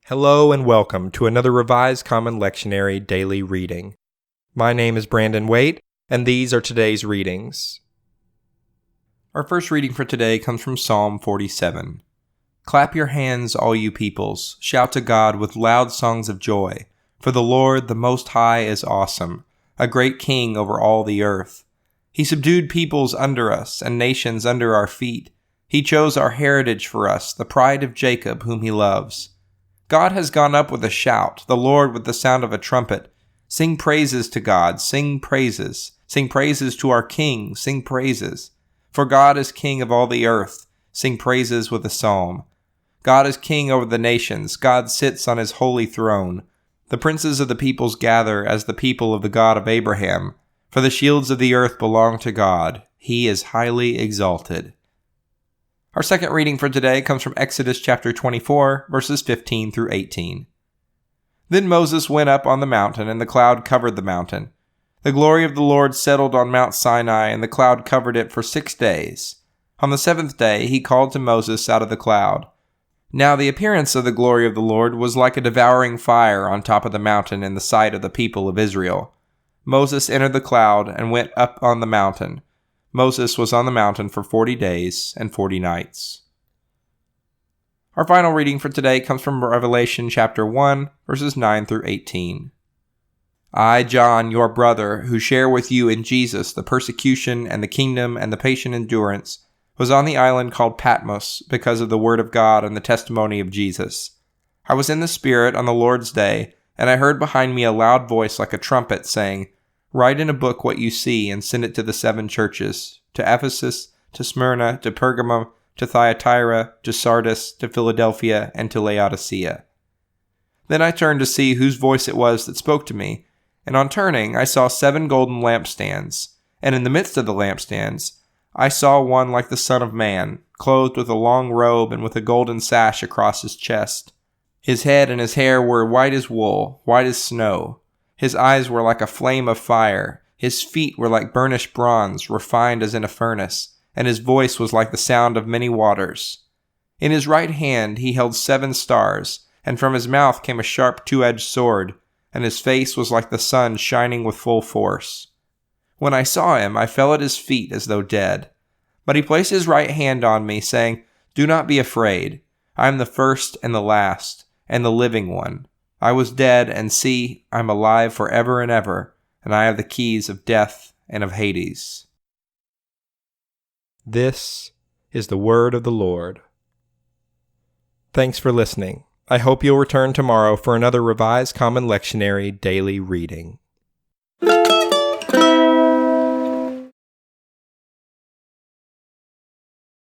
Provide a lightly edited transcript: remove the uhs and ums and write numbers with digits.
Hello and welcome to another Revised Common Lectionary daily reading. My name is Brandon Waite, and these are today's readings. Our first reading for today comes from Psalm 47. Clap your hands, all you peoples. Shout to God with loud songs of joy. For the Lord, the Most High, is awesome, a great king over all the earth. He subdued peoples under us and nations under our feet. He chose our heritage for us, the pride of Jacob, whom he loves. God has gone up with a shout, the Lord with the sound of a trumpet. Sing praises to God, sing praises. Sing praises to our King, sing praises. For God is King of all the earth, sing praises with a psalm. God is King over the nations, God sits on his holy throne. The princes of the peoples gather as the people of the God of Abraham. For the shields of the earth belong to God, he is highly exalted. Our second reading for today comes from Exodus chapter 24, verses 15 through 18. Then Moses went up on the mountain, and the cloud covered the mountain. The glory of the Lord settled on Mount Sinai, and the cloud covered it for 6 days. On the seventh day he called to Moses out of the cloud. Now the appearance of the glory of the Lord was like a devouring fire on top of the mountain in the sight of the people of Israel. Moses entered the cloud and went up on the mountain. Moses was on the mountain for 40 days and 40 nights. Our final reading for today comes from Revelation chapter 1, verses 9 through 18. I, John, your brother, who share with you in Jesus the persecution and the kingdom and the patient endurance, was on the island called Patmos because of the word of God and the testimony of Jesus. I was in the Spirit on the Lord's day, and I heard behind me a loud voice like a trumpet saying, Write in a book what you see and send it to the 7 churches, to Ephesus, to Smyrna, to Pergamum, to Thyatira, to Sardis, to Philadelphia, and to Laodicea. Then I turned to see whose voice it was that spoke to me, and on turning I saw 7 golden lampstands, and in the midst of the lampstands I saw one like the Son of Man, clothed with a long robe and with a golden sash across his chest. His head and his hair were white as wool, white as snow. His eyes were like a flame of fire, his feet were like burnished bronze, refined as in a furnace, and his voice was like the sound of many waters. In his right hand he held 7 stars, and from his mouth came a sharp 2-edged sword, and his face was like the sun shining with full force. When I saw him, I fell at his feet as though dead. But he placed his right hand on me, saying, Do not be afraid. I am the first and the last, and the living one. I was dead, and see, I am alive forever and ever, and I have the keys of death and of Hades. This is the word of the Lord. Thanks for listening. I hope you'll return tomorrow for another Revised Common Lectionary daily reading.